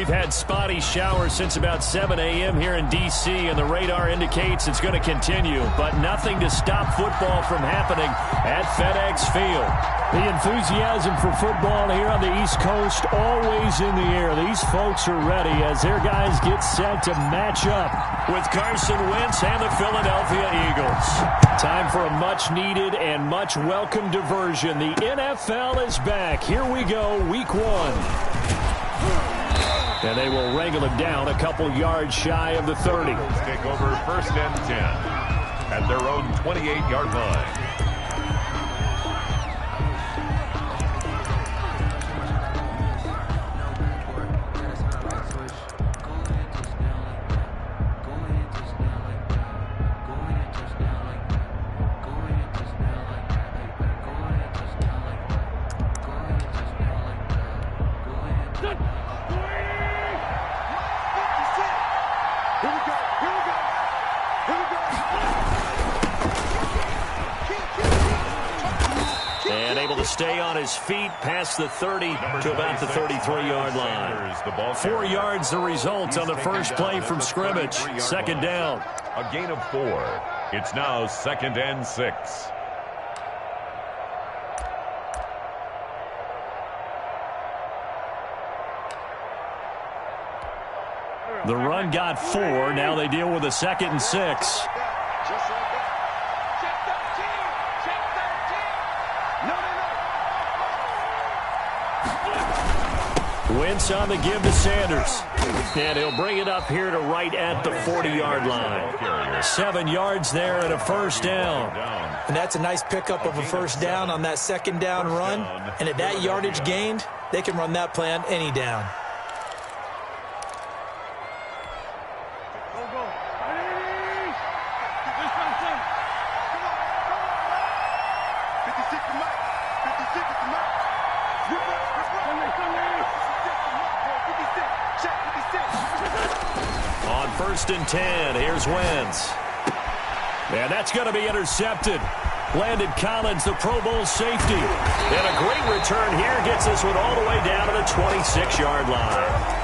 We've had spotty showers since about 7 a.m. here in D.C., and the radar indicates it's going to continue, but nothing to stop football from happening at FedEx Field. The enthusiasm for football here on the East Coast always in the air. These folks are ready as their guys get set to match up with Carson Wentz and the Philadelphia Eagles. Time for a much-needed and much-welcome diversion. The NFL is back. Here we go, Week 1. And they will wrangle him down a couple yards shy of the 30. Take over 1st and 10 at their own 28-yard line. Stay on his feet past the 30 to about the 33-yard line. 4 yards the result on the first play from scrimmage. 2nd down. A gain of 4. It's now 2nd and 6. The run got 4. Now they deal with a 2nd and 6. Wentz on the give to Sanders. And he'll bring it up here to right at the 40-yard line. 7 yards there and a 1st down. And that's a nice pickup of a 1st down on that 2nd down run. And at that yardage gained, they can run that play on any down. On 1st and 10, here's Wentz. And that's going to be intercepted. Landon Collins, the Pro Bowl safety. And a great return here gets this one all the way down to the 26-yard line.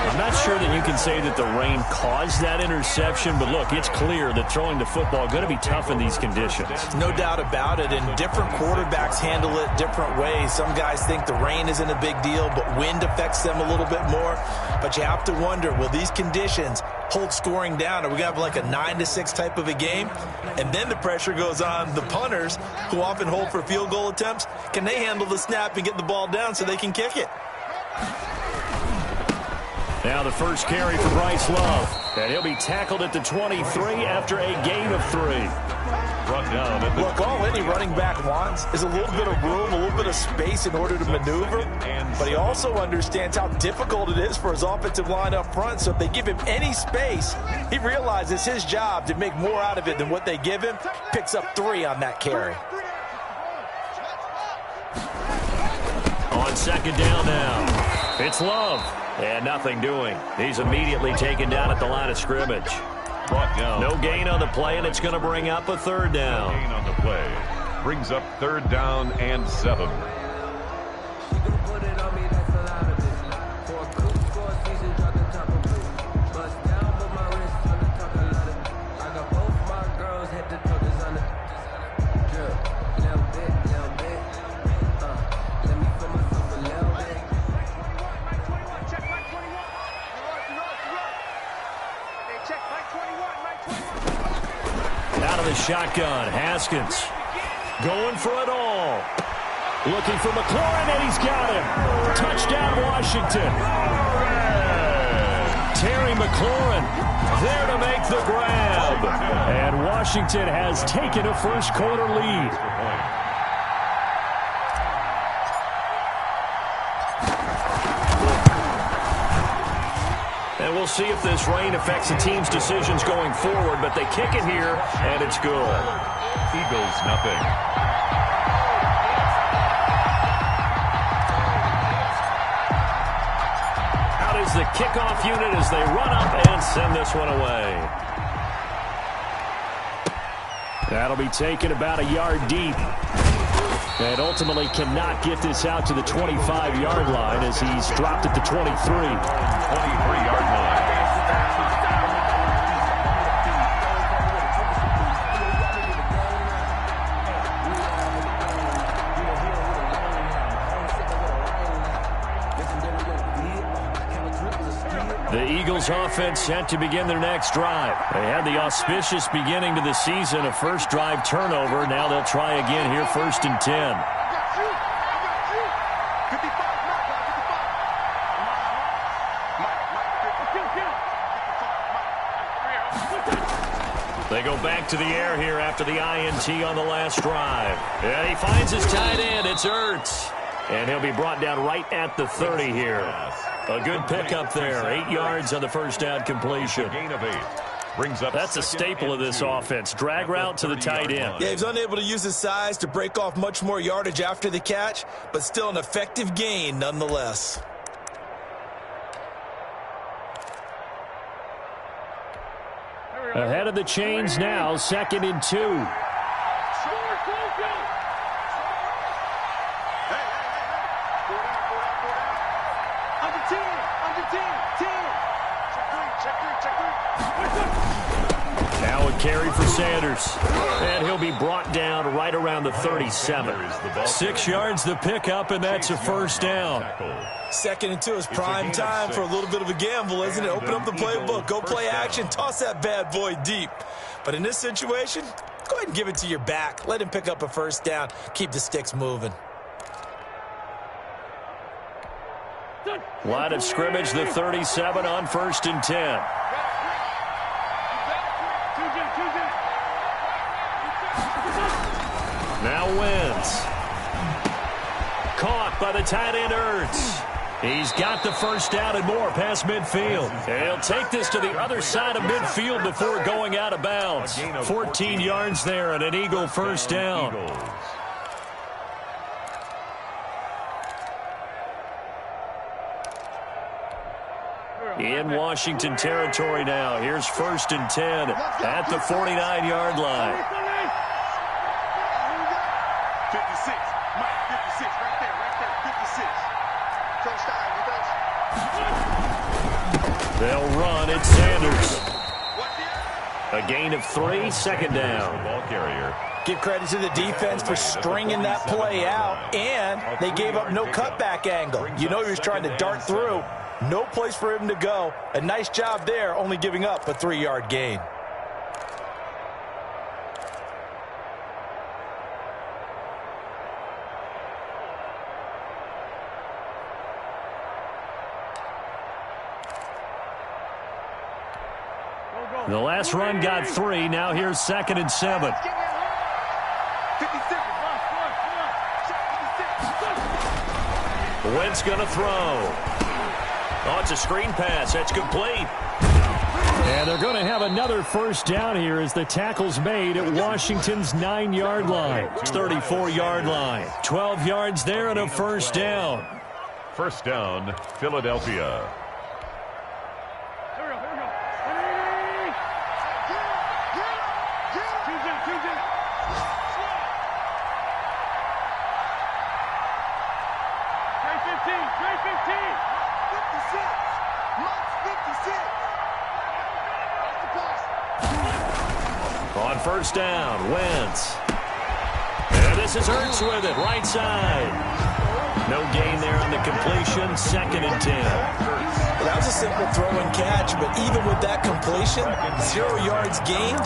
I'm not sure that you can say that the rain caused that interception, but look, it's clear that throwing the football is going to be tough in these conditions. No doubt about it, and different quarterbacks handle it different ways. Some guys think the rain isn't a big deal, but wind affects them a little bit more. But you have to wonder, will these conditions hold scoring down? Are we going to have like a 9-6 type of a game? And then the pressure goes on the punters, who often hold for field goal attempts. Can they handle the snap and get the ball down so they can kick it? Now the first carry for Bryce Love. And he'll be tackled at the 23 after a gain of 3. Look, all any running back wants is a little bit of room, a little bit of space in order to maneuver. But he also understands how difficult it is for his offensive line up front. So if they give him any space, he realizes his job to make more out of it than what they give him. Picks up 3 on that carry. On 2nd down now, it's Love. And nothing doing. He's immediately taken down at the line of scrimmage. No gain on the play, and it's going to bring up a 3rd down. Gain on the play. Brings up 3rd down and 7. Out of the shotgun, Haskins going for it all. Looking for McLaurin, and he's got him. Touchdown, Washington. Terry McLaurin there to make the grab. And Washington has taken a first-quarter lead. And we'll see if this rain affects the team's decisions going forward, but they kick it here, and it's good. Eagles, nothing. Out is the kickoff unit as they run up and send this one away. That'll be taken about a yard deep. And ultimately cannot get this out to the 25-yard line as he's dropped at the 23. 23-yard line. The Eagles offense set to begin their next drive. They had the auspicious beginning to the season, a first drive turnover. Now they'll try again here, 1st and 10. They go back to the air here after the INT on the last drive. And he finds his tight end. It's Ertz. And he'll be brought down right at the 30 here. A good pickup there. 8 yards on the first down completion. Gain of 8. Brings up That's a staple of this offense. Drag route to the tight end. Yeah, he's unable to use his size to break off much more yardage after the catch, but still an effective gain nonetheless. Ahead of the chains now, 2nd and 2. Now a carry for Sanders. And he'll be brought down right around the 37. 6 yards the pickup, and that's a first down. 2nd and 2 is prime time for a little bit of a gamble, isn't it? Open up the playbook, go play action, toss that bad boy deep. But in this situation, go ahead and give it to your back. Let him pick up a first down. Keep the sticks moving. Line of scrimmage, the 37 on 1st and 10. Now Wentz. Caught by the tight end Ertz. He's got the first down and more past midfield. He'll take this to the other side of midfield before going out of bounds. 14 yards there and an Eagle first down. In Washington territory now. Here's 1st and 10 at the 49-yard line. 56. Mike, 56. Right there. 56. They'll run. It's Sanders. A gain of 3, 2nd down. Ball carrier. Give credit to the defense for stringing that play out, and they gave up no cutback angle. You know he was trying to dart through. No place for him to go. A nice job there, only giving up a 3-yard gain. The last run got 3. Now here's 2nd and 7. Wentz going to throw. Oh, it's a screen pass. That's complete. And they're going to have another first down here as the tackle's made at Washington's 9-yard line. 34-yard line. 12 yards there and a first down. First down, Philadelphia. On first down, Wentz. And this is Ertz with it, right side. No gain there on the completion, 2nd and 10. Well, that was a simple throw and catch, but even with that completion, 0 yards gained,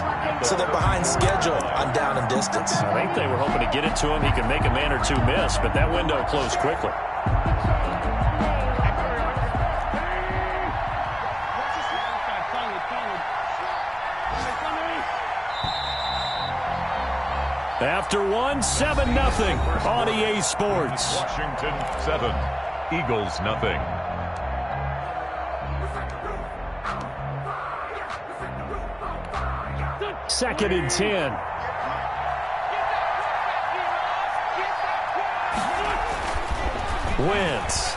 so they're behind schedule on down and distance. I think they were hoping to get it to him. He could make a man or two miss, but that window closed quickly. After 1, 7-0 on EA Sports. Washington 7, Eagles nothing. Second and 10. Wentz.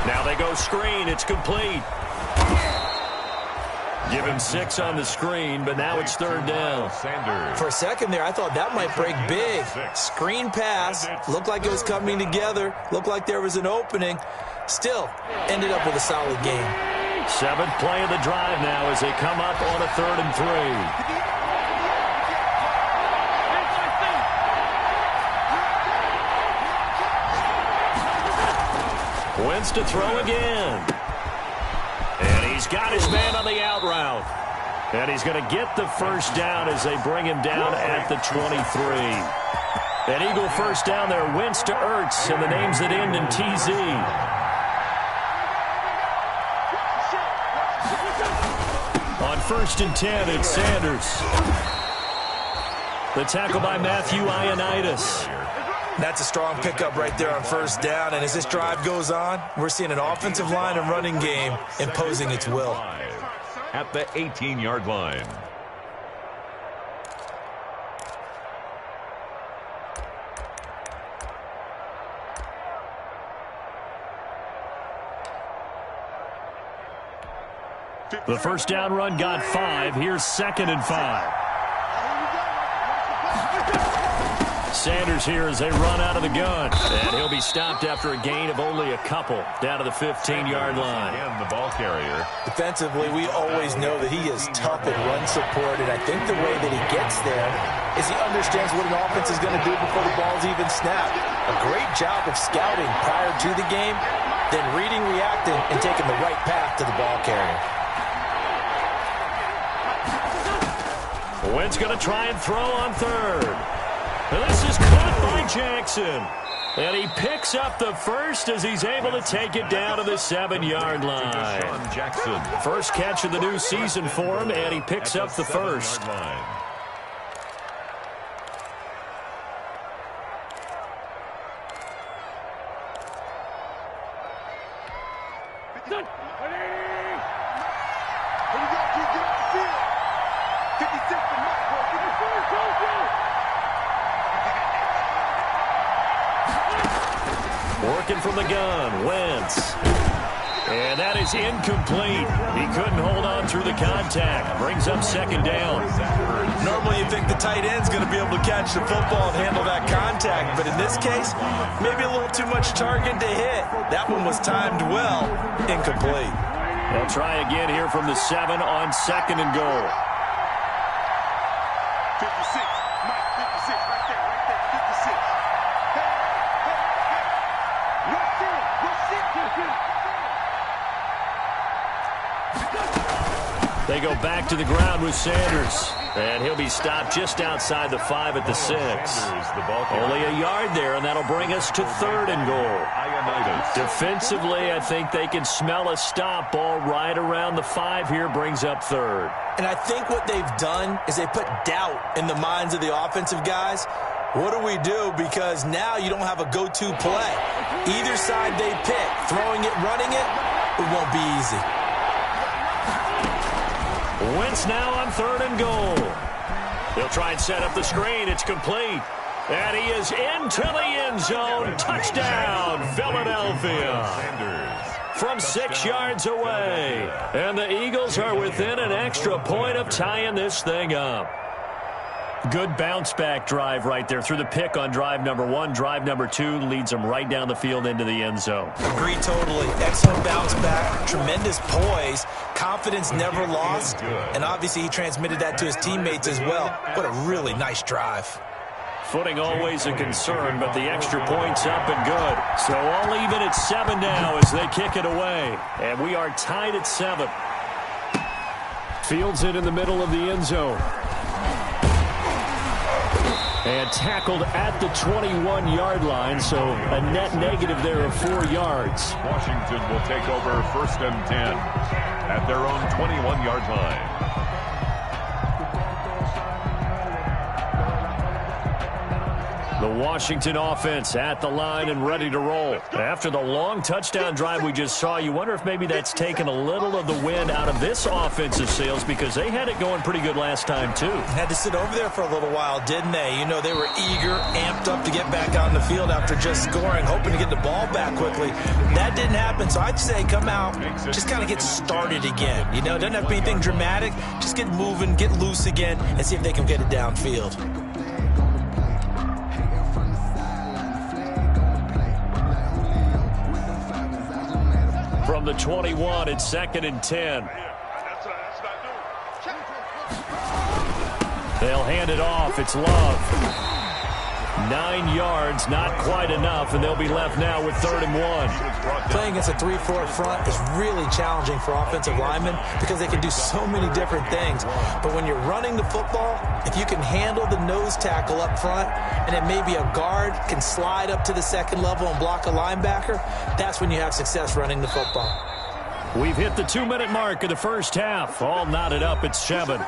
Now they go screen. It's complete. Give him 6 on the screen, but now it's third down. For a second there, I thought that might break big. Screen pass. Looked like it was coming together. Looked like there was an opening. Still, ended up with a solid game. 7th play of the drive now as they come up on a 3rd and 3. Wentz to throw again. And he's got his man on the out route. And he's going to get the first down as they bring him down at the 23. An Eagle first down there. Wentz to Ertz, and the names that end in TZ. On 1st and 10, it's Sanders. The tackle by Matthew Ioannidis. That's a strong pickup right there on first down. And as this drive goes on, we're seeing an offensive line and running game imposing its will. At the 18-yard line. The first down run got 5. Here's 2nd and 5. Sanders here as they run out of the gun. And he'll be stopped after a gain of only a couple down to the 15-yard line. And the ball carrier. Defensively, we always know that he is tough in run support, and I think the way that he gets there is he understands what an offense is going to do before the ball's even snapped. A great job of scouting prior to the game, then reading, reacting, and taking the right path to the ball carrier. Wentz going to try and throw on 3rd. This is caught by Jackson. And he picks up the first as he's able to take it down to the 7-yard line. Jackson. First catch of the new season for him, and he picks up the first. Working from the gun, Wentz. And that is incomplete. He couldn't hold on through the contact. Brings up 2nd down. Normally you think the tight end's going to be able to catch the football and handle that contact, but in this case, maybe a little too much target to hit. That one was timed well. Incomplete. They'll try again here from the 7 on 2nd and goal. 56. Mike, 56. Right there. 56. They go back to the ground with Sanders. And he'll be stopped just outside the 5 at the 6. Only a yard there, and that'll bring us to 3rd and goal. Defensively, I think they can smell a stop. Ball right around the 5 here, brings up 3rd. And I think what they've done is they put doubt in the minds of the offensive guys. What do we do? Because now you don't have a go-to play. Either side they pick, throwing it, running it, it won't be easy. Wentz now on 3rd and goal. They'll try and set up the screen. It's complete. And he is into the end zone. Touchdown, Philadelphia. From 6 yards away. And the Eagles are within an extra point of tying this thing up. Good bounce-back drive right there through the pick on drive number 1. Drive number 2 leads them right down the field into the end zone. Agree totally. Excellent bounce-back, tremendous poise, confidence never lost, and obviously he transmitted that to his teammates as well. What a really nice drive. Footing always a concern, but the extra point's up and good. So all even at 7 now as they kick it away. And we are tied at 7. Fields it in the middle of the end zone. And tackled at the 21-yard line, so a net negative there of 4 yards. Washington will take over 1st and 10 at their own 21-yard line. The Washington offense at the line and ready to roll. After the long touchdown drive we just saw, you wonder if maybe that's taken a little of the wind out of this offensive sails because they had it going pretty good last time, too. Had to sit over there for a little while, didn't they? You know, they were eager, amped up to get back out on the field after just scoring, hoping to get the ball back quickly. That didn't happen, so I'd say come out, just kind of get started again. You know, it doesn't have to be anything dramatic. Just get moving, get loose again, and see if they can get it downfield. From the 21, it's 2nd and 10. They'll hand it off. It's Love. 9 yards, not quite enough, and they'll be left now with 3rd and 1. Playing against a 3-4 front is really challenging for offensive linemen because they can do so many different things. But when you're running the football, if you can handle the nose tackle up front, and then maybe a guard can slide up to the second level and block a linebacker, that's when you have success running the football. We've hit the 2-minute mark of the first half. All knotted up at 7.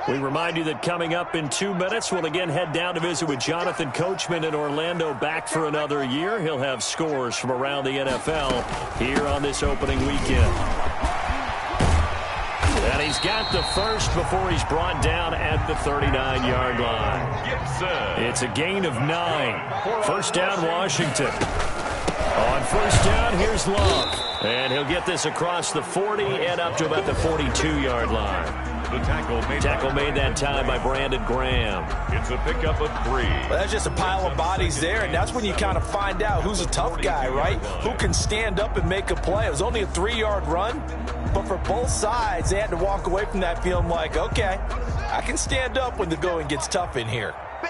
We remind you that coming up in 2 minutes, we'll again head down to visit with Jonathan Coachman in Orlando, back for another year. He'll have scores from around the NFL here on this opening weekend. And he's got the first before he's brought down at the 39-yard line. It's a gain of 9. First down, Washington. On first down, here's Love. And he'll get this across the 40 and up to about the 42-yard line. The tackle made that time by Brandon Graham. It's a pickup of 3. Well, that's just a pile of bodies there, and that's when you kind of find out who's a tough guy, right? Who can stand up and make a play. It was only a 3-yard run, but for both sides, they had to walk away from that feeling like, okay, I can stand up when the going gets tough in here. Hey,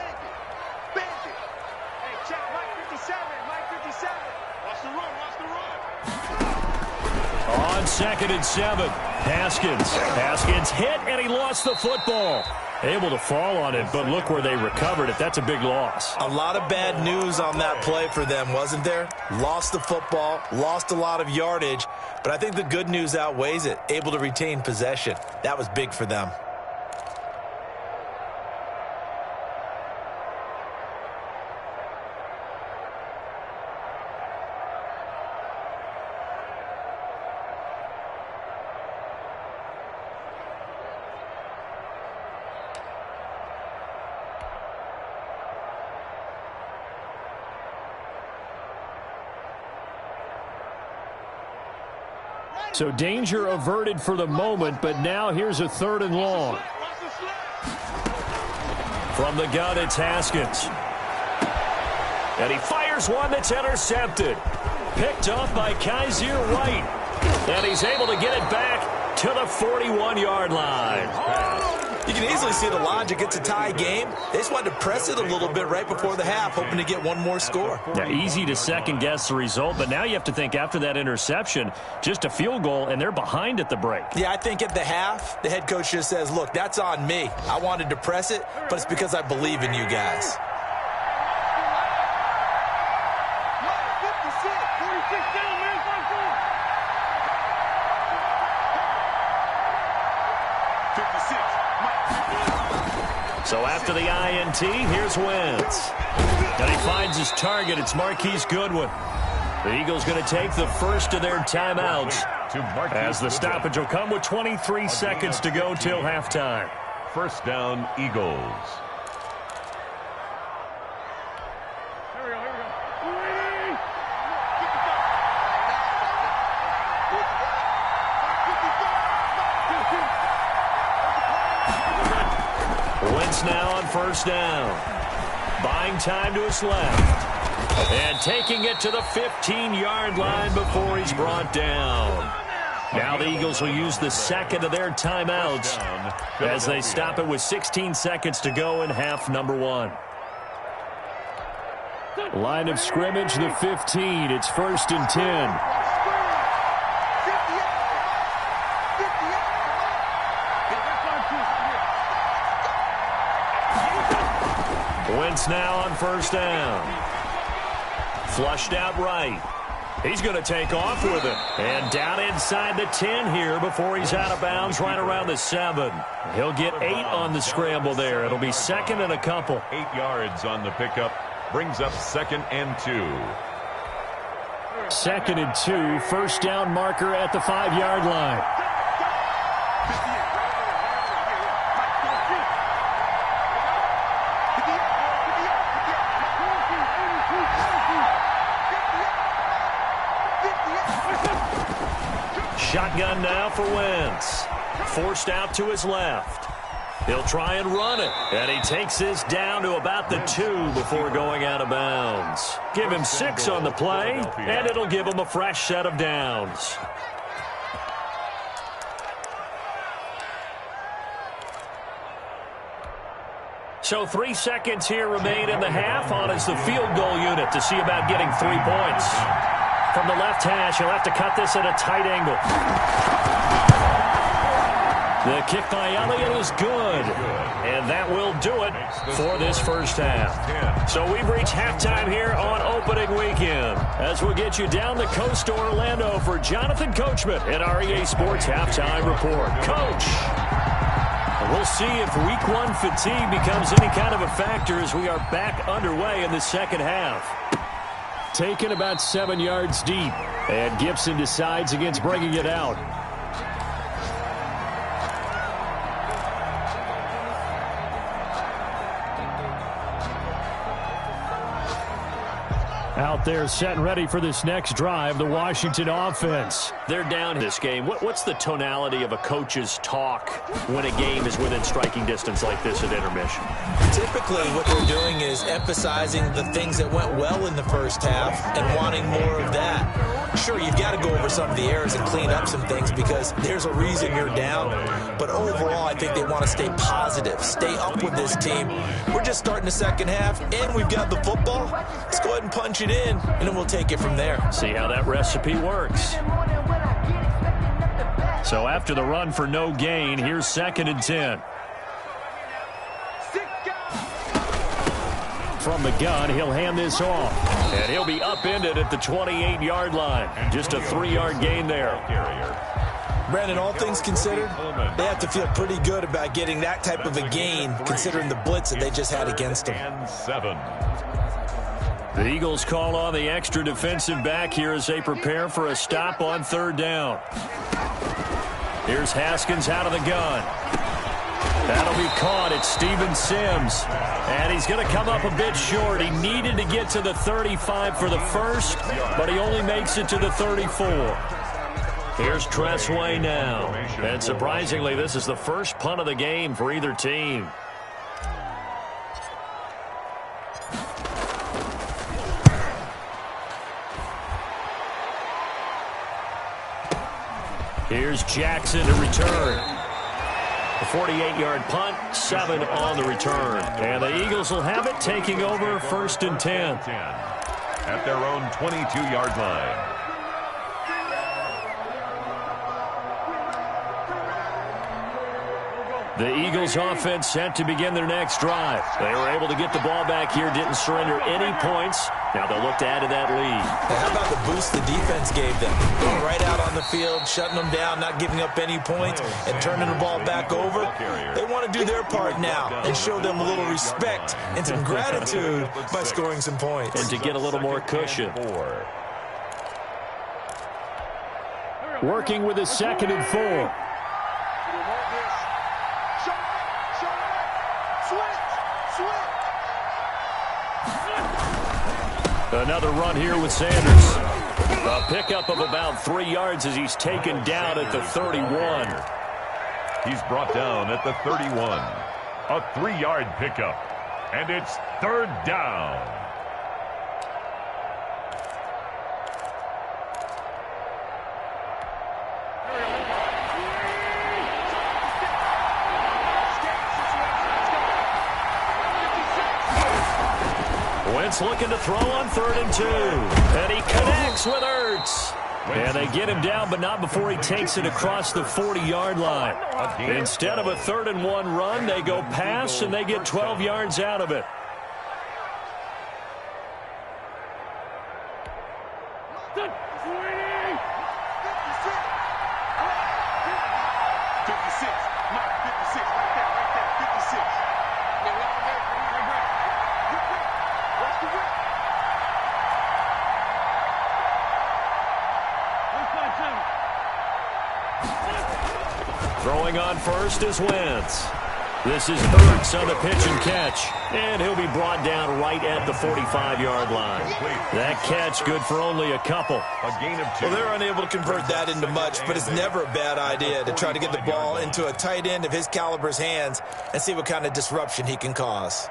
check Mike 57. Mike 57. Watch the run. On 2nd and 7, Haskins hit, and he lost the football. Able to fall on it, but look where they recovered it. That's a big loss. A lot of bad news on that play for them, wasn't there? Lost the football, lost a lot of yardage, but I think the good news outweighs it. Able to retain possession. That was big for them. So danger averted for the moment, but now here's a 3rd and long. From the gun, it's Haskins. And he fires one that's intercepted. Picked off by Kaiser White. And he's able to get it back to the 41-yard line. You can easily see the logic. It's a tie game. They just wanted to press it a little bit right before the half, hoping to get one more score. Yeah, easy to second-guess the result, but now you have to think after that interception, just a field goal, and they're behind at the break. Yeah, I think at the half, the head coach just says, look, that's on me. I wanted to press it, but it's because I believe in you guys. So after the INT, here's Wentz. And he finds his target. It's Marquise Goodwin. The Eagles going to take the first of their timeouts as the stoppage will come with 23 seconds to go till halftime. First down, Eagles. Wentz now on first down. Buying time to his left. And taking it to the 15-yard line before he's brought down. Now the Eagles will use the second of their timeouts as they stop it with 16 seconds to go in half number 1. Line of scrimmage, the 15. It's 1st and 10. Wentz now on first down. Flushed out right. He's going to take off with it. And down inside the 10 here before he's out of bounds right around the 7. He'll get 8 on the scramble there. It'll be second and a couple. 8 yards on the pickup. Brings up 2nd and 2. 2nd and 2. First down marker at the 5-yard line. Shotgun now for Wentz. Forced out to his left. He'll try and run it. And he takes this down to about the 2 before going out of bounds. Give him 6 on the play, and it'll give him a fresh set of downs. So 3 seconds here remain in the half. On is the field goal unit to see about getting 3 points. From the left hash, he'll have to cut this at a tight angle. The kick by Elliott is good. And that will do it for this first half. So we've reached halftime here on opening weekend. As we'll get you down the coast to Orlando for Jonathan Coachman in our EA Sports Halftime Report. Coach, we'll see if Week 1 fatigue becomes any kind of a factor as we are back underway in the second half. Taken about 7 yards deep, and Gibson decides against bringing it out. Out there set and ready for this next drive, the Washington offense. They're down this game. What's the tonality of a coach's talk when a game is within striking distance like this at intermission? Typically what they're doing is emphasizing the things that went well in the first half and wanting more of that. Sure, you've got to go over some of the errors and clean up some things because there's a reason you're down. But overall, I think they want to stay positive, stay up with this team. We're just starting the second half, and we've got the football. Let's go ahead and punch it in, and then we'll take it from there. See how that recipe works. So after the run for no gain, here's 2nd and 10. From the gun, he'll hand this off. And he'll be upended at the 28-yard line. Just a 3-yard gain there. Brandon, all things considered, they have to feel pretty good about getting that type of a gain considering the blitz that they just had against them. 7. The Eagles call on the extra defensive back here as they prepare for a stop on 3rd down. Here's Haskins out of the gun. That'll be caught. It's Steven Sims. And he's going to come up a bit short. He needed to get to the 35 for the first, but he only makes it to the 34. Here's Tressway now. And surprisingly, this is the first punt of the game for either team. Here's Jackson to return. A 48-yard punt, 7 on the return. And the Eagles will have it, taking over 1st and 10. At their own 22-yard line. The Eagles offense set to begin their next drive. They were able to get the ball back here, didn't surrender any points. Now they'll look to add to that lead. How about the boost the defense gave them? Going right out on the field, shutting them down, not giving up any points, and turning the ball back over. They want to do their part now and show them a little respect and some gratitude by scoring some points. And to get a little more cushion. Working with a 2nd and 4. Another run here with Sanders. A pickup of about 3 yards as he's taken down at the 31. He's brought down at the 31. A 3-yard pickup. And it's 3rd down. Wentz looking to throw on 3rd and 2. And he connects with Ertz. And they get him down, but not before he takes it across the 40-yard line. Instead of a 3rd and 1 run, they go pass, and they get 12 yards out of it. Throwing on first is Wentz. This is Hurts on the pitch and catch. And he'll be brought down right at the 45-yard line. That catch good for only a couple. A gain of 2. Well, they're unable to convert that into much, but it's never a bad idea to try to get the ball into a tight end of his caliber's hands and see what kind of disruption he can cause.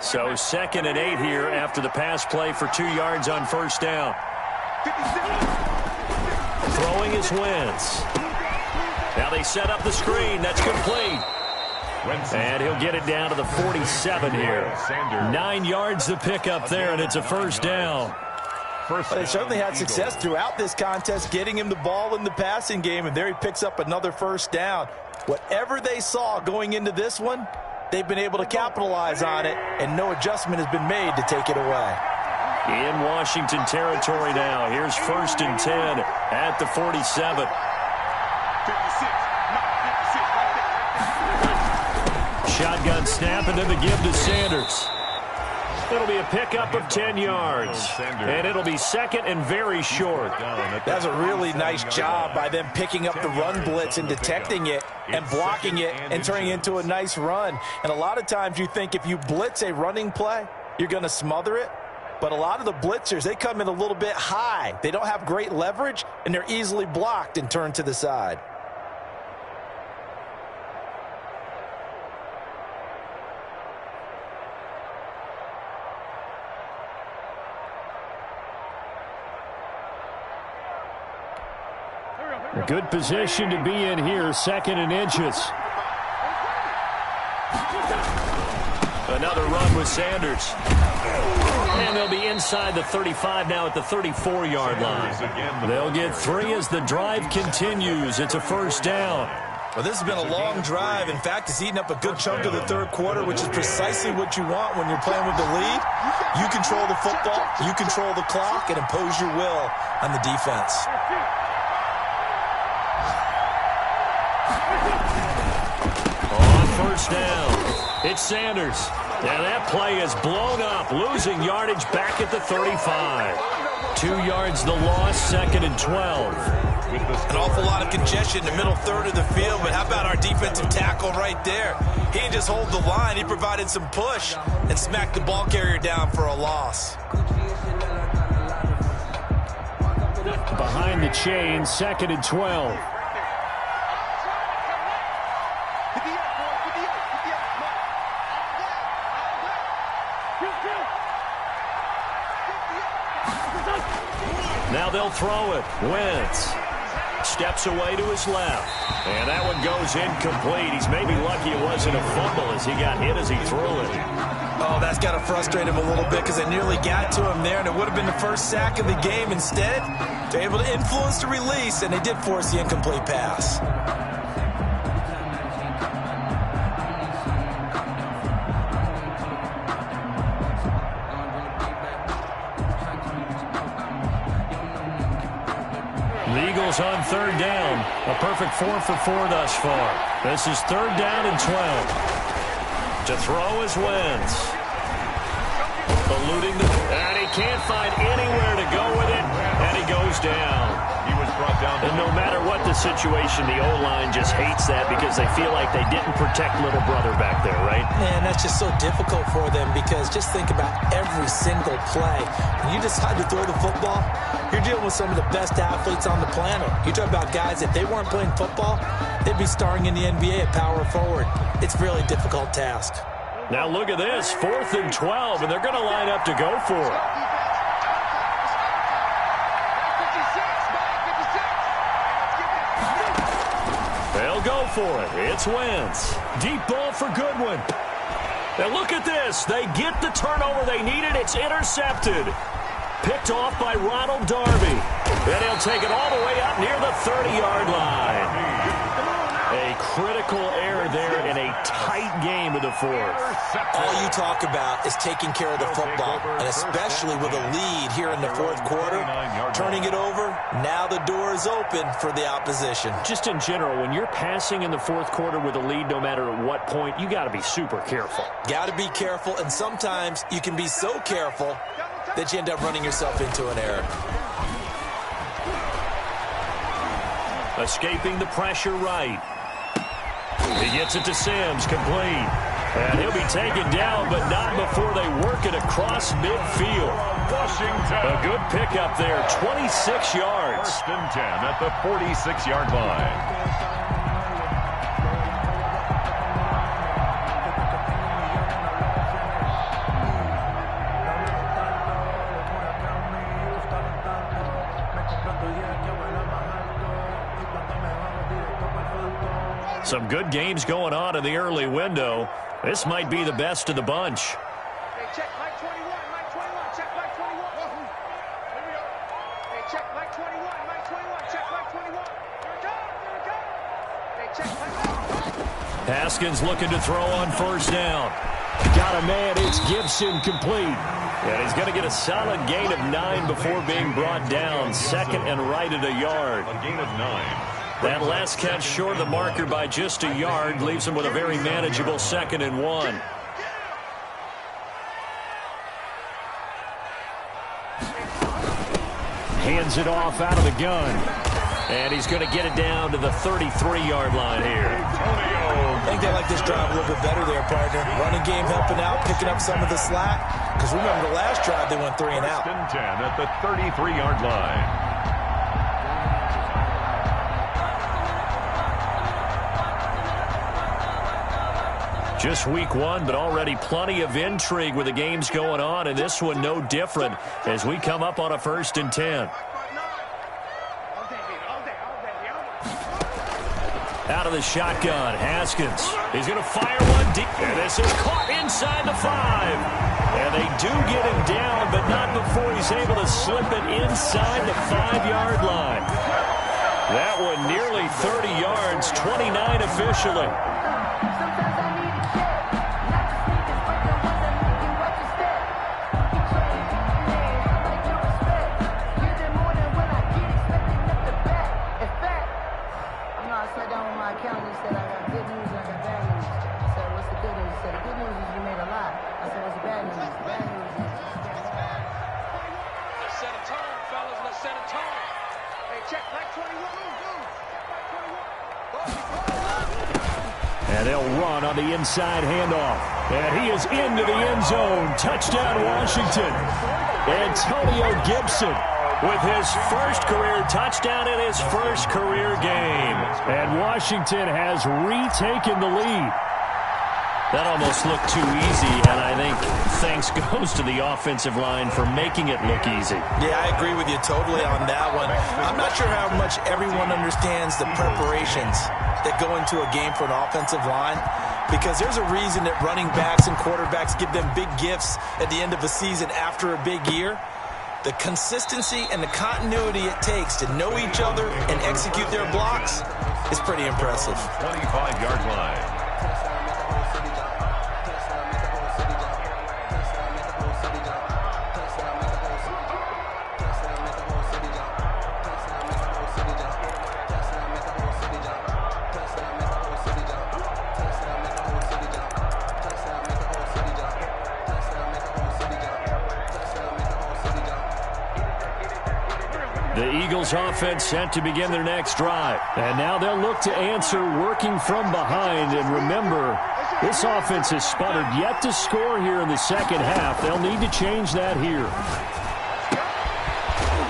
So 2nd and 8 here after the pass play for 2 yards on first down. Throwing is Wentz. Now they set up the screen. That's complete. And he'll get it down to the 47 here. 9 yards to pick up there, and it's a first down. But they certainly had success throughout this contest, getting him the ball in the passing game, and there he picks up another first down. Whatever they saw going into this one, they've been able to capitalize on it, and no adjustment has been made to take it away. In Washington territory now. Here's 1st and 10 at the 47. 56. Shotgun snap, and then the give to Sanders. It'll be a pickup of 10 yards, and it'll be 2nd and very short. That's a really nice job by them picking up the run blitz and detecting it and blocking it and turning it into a nice run. And a lot of times you think if you blitz a running play, you're going to smother it. But a lot of the blitzers, they come in a little bit high. They don't have great leverage, and they're easily blocked and turned to the side. Good position to be in here, 2nd and inches. Another run with Sanders. And they'll be inside the 35 now at the 34-yard line. They'll get 3 as the drive continues. It's a first down. Well, this has been a long drive. In fact, it's eaten up a good chunk of the third quarter, which is precisely what you want when you're playing with the lead. You control the football, you control the clock, and impose your will on the defense. First down. It's Sanders. And that play is blown up, losing yardage back at the 35. 2 yards the loss, 2nd and 12. An awful lot of congestion in the middle third of the field, but how about our defensive tackle right there? He didn't just hold the line, he provided some push and smacked the ball carrier down for a loss. Behind the chain, 2nd and 12. Now they'll throw it. Wentz steps away to his left. And that one goes incomplete. He's maybe lucky it wasn't a fumble as he got hit as he threw it. Oh, that's got to frustrate him a little bit because they nearly got to him there, and it would have been the first sack of the game. Instead, they're able to influence the release, and they did force the incomplete pass. On 3rd down. A perfect 4 for 4 thus far. This is 3rd down and 12. To throw is Wentz. Eluding and he can't find anywhere to go with it, and he goes down. He was brought down. And no matter what the situation, the O-line just hates that because they feel like they didn't protect little brother back there, right? Man, that's just so difficult for them because just think about every single play. When you decide to throw the football, you're dealing with some of the best athletes on the planet. You talk about guys, if they weren't playing football, they'd be starring in the NBA at power forward. It's a really difficult task. Now look at this, 4th and 12, and they're going to line up to go for it. They'll go for it. It's Wentz. Deep ball for Goodwin. Now look at this. They get the turnover they needed. It's intercepted. Picked off by Ronald Darby. And he'll take it all the way up near the 30-yard line. A critical error there in a tight game of the fourth. All you talk about is taking care of the football, and especially with a lead here in the fourth quarter, turning it over, now the door is open for the opposition. Just in general, when you're passing in the fourth quarter with a lead, no matter at what point, you got to be super careful. Got to be careful, and sometimes you can be so careful that you end up running yourself into an error. Escaping the pressure right. He gets it to Sims, complete. And he'll be taken down, but not before they work it across midfield. Washington. A good pickup there, 26 yards. First and 10 at the 46-yard line. Some good games going on in the early window. This might be the best of the bunch. Hey, check Mike 21, Mike 21, check Mike 21. Here we go. Hey, check Mike 21, Mike 21, check Mike 21. Here we go, here we go. Hey, check Mike 21. Haskins looking to throw on first down. Got a man, it's Gibson, complete. And he's going to get a solid gain of 9 before being brought down. Second and right at a yard. A gain of 9. That last catch short of the marker by just a yard leaves him with a very manageable 2nd and 1. Hands it off out of the gun. And he's going to get it down to the 33-yard line here. I think they like this drive a little bit better there, partner. Running game helping out, picking up some of the slack. Because remember the last drive they went 3 and out. First and 10 at the 33-yard line. Just week 1, but already plenty of intrigue with the games going on, and this one no different as we come up on a 1st and 10. Out of the shotgun, Haskins. He's going to fire one deep, and this is caught inside the 5. And they do get him down, but not before he's able to slip it inside the 5-yard line. That one nearly 30 yards, 29 officially. And they'll run on the inside handoff. And he is into the end zone. Touchdown, Washington. Antonio Gibson with his first career touchdown in his first career game. And Washington has retaken the lead. That almost looked too easy, and I think thanks goes to the offensive line for making it look easy. Yeah, I agree with you totally on that one. I'm not sure how much everyone understands the preparations that go into a game for an offensive line, because there's a reason that running backs and quarterbacks give them big gifts at the end of a season after a big year. The consistency and the continuity it takes to know each other and execute their blocks is pretty impressive. 25-yard line. The Eagles offense set to begin their next drive. And now they'll look to answer working from behind. And remember, this offense has sputtered yet to score here in the second half. They'll need to change that here.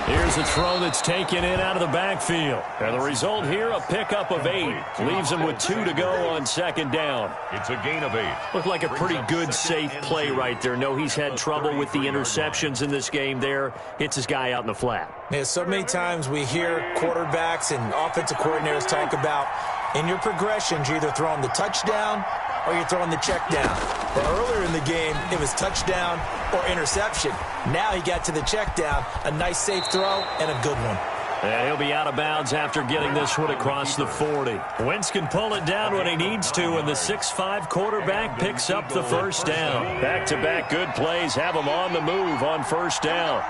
Here's a throw that's taken in out of the backfield. And the result here, a pickup of 8. Leaves them with 2 to go on second down. It's a gain of 8. Looked like a pretty good, safe play right there. No, he's had trouble with the interceptions in this game there. Hits his guy out in the flat. Yeah, so many times we hear quarterbacks and offensive coordinators talk about in your progressions, you're either throwing the touchdown or you're throwing the check down. But earlier in the game, it was touchdown or interception. Now he got to the check down, a nice safe throw, and a good one. And he'll be out of bounds after getting this one across the 40. Wentz can pull it down when he needs to, and the 6'5" quarterback picks up the first down. Back-to-back good plays have him on the move on first down.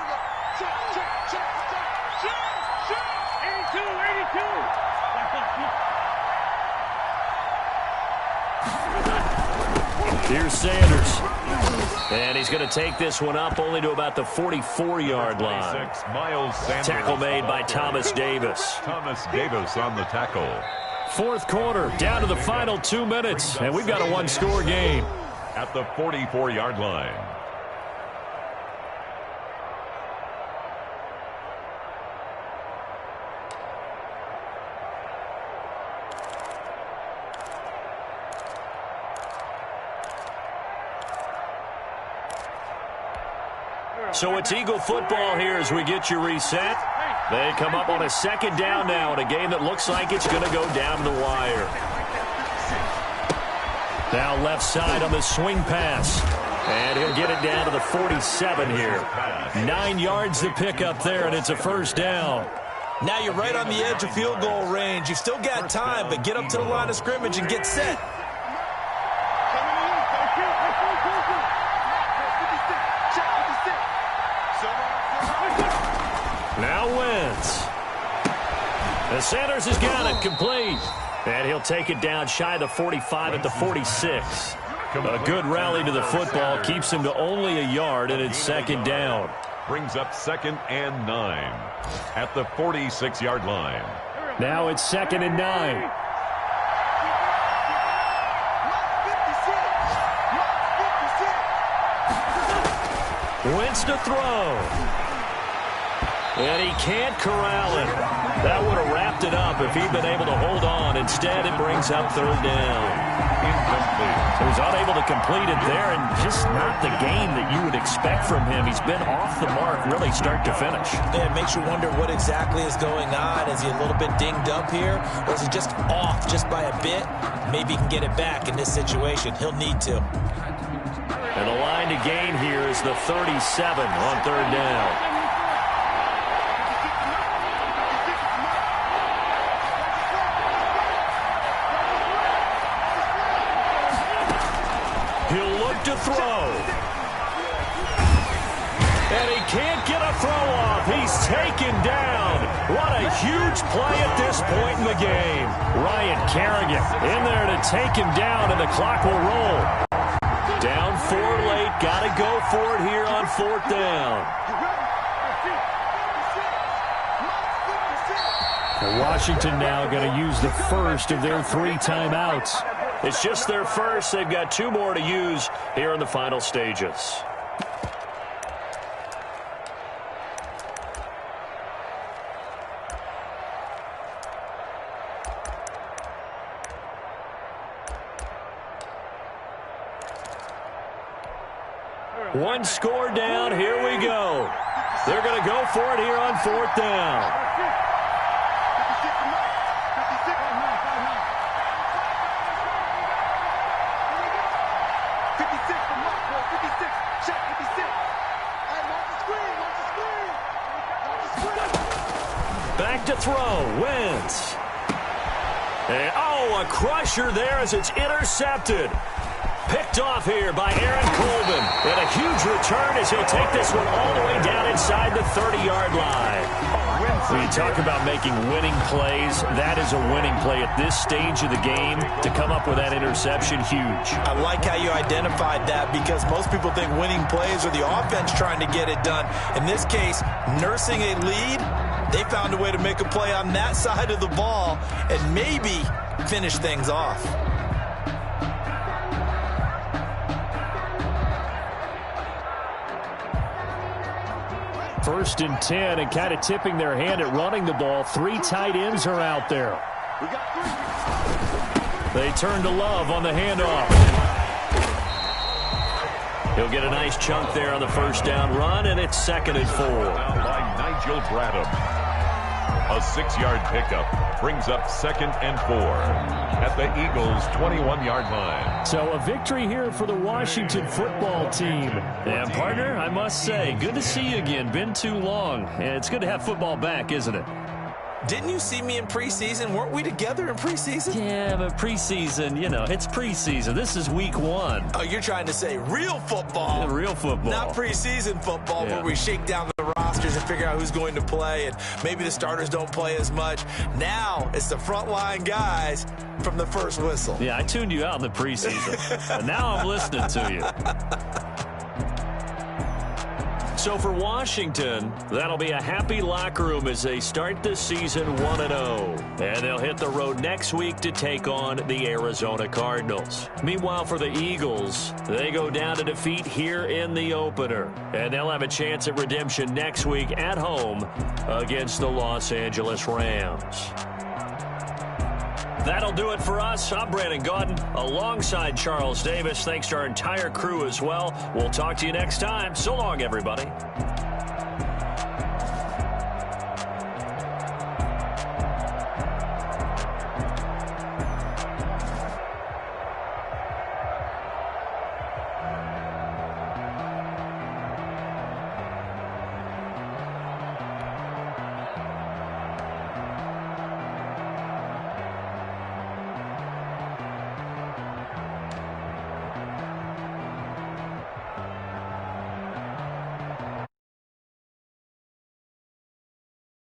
Here's Sanders. And he's going to take this one up only to about the 44-yard line. Tackle made by Thomas Davis. Thomas Davis on the tackle. Fourth quarter, down to the final 2 minutes, and we've got a one-score game. At the 44-yard line. So it's Eagle football here as we get you reset. They come up on a second down now in a game that looks like it's going to go down the wire. Now left side on the swing pass. And he'll get it down to the 47 here. 9 yards to pick up there, and it's a first down. Now you're right on the edge of field goal range. You've still got time, but get up to the line of scrimmage and get set. Now Wentz. And Sanders has got it complete. And he'll take it down shy of the 45 at the 46. A good rally to the football keeps him to only a yard, and it's second down. Brings up 2nd and 9 at the 46-yard line. Now it's 2nd and 9. Wentz to throw. And he can't corral it. That would have wrapped it up if he'd been able to hold on. Instead, it brings up third down. He was unable to complete it there, and just not the game that you would expect from him. He's been off the mark really start to finish. Yeah, it makes you wonder what exactly is going on. Is he a little bit dinged up here, or is he just off just by a bit? Maybe he can get it back in this situation. He'll need to. And the line to gain here is the 37 on third down. To throw. And he can't get a throw off. He's taken down. What a huge play at this point in the game. Ryan Kerrigan in there to take him down, and the clock will roll. Down 4 late. Got to go for it here on fourth down. And Washington now going to use the first of their 3 timeouts. It's just their first. They've got 2 more to use here in the final stages. One score down. Here we go. They're going to go for it here on fourth down. Back to throw. Wentz. And, a crusher there as it's intercepted. Picked off here by Aaron Colvin. And a huge return as he'll take this one all the way down inside the 30-yard line. When you talk about making winning plays, that is a winning play at this stage of the game. To come up with that interception, huge. I like how you identified that, because most people think winning plays are the offense trying to get it done. In this case, nursing a lead, they found a way to make a play on that side of the ball and maybe finish things off. First and 10, and kind of tipping their hand at running the ball. 3 tight ends are out there. They turn to Love on the handoff. He'll get a nice chunk there on the first down run, and it's 2nd and 4. By Nigel Bradham. A 6-yard pickup brings up 2nd and 4 at the Eagles' 21-yard line. So a victory here for the Washington football team. And partner, I must say, good to see you again. Been too long. It's good to have football back, isn't it? Didn't you see me in preseason? Weren't we together in preseason? Yeah, but preseason, you know, it's preseason. This is week 1. Oh, you're trying to say real football. Yeah, real football. Not preseason football where we shake down the rosters and figure out who's going to play, and maybe the starters don't play as much. Now it's the frontline guys from the first whistle. Yeah, I tuned you out in the preseason. And now I'm listening to you. So for Washington, that'll be a happy locker room as they start the season 1-0. And they'll hit the road next week to take on the Arizona Cardinals. Meanwhile, for the Eagles, they go down to defeat here in the opener. And they'll have a chance at redemption next week at home against the Los Angeles Rams. That'll do it for us. I'm Brandon Gaudin alongside Charles Davis. Thanks to our entire crew as well. We'll talk to you next time. So long, everybody.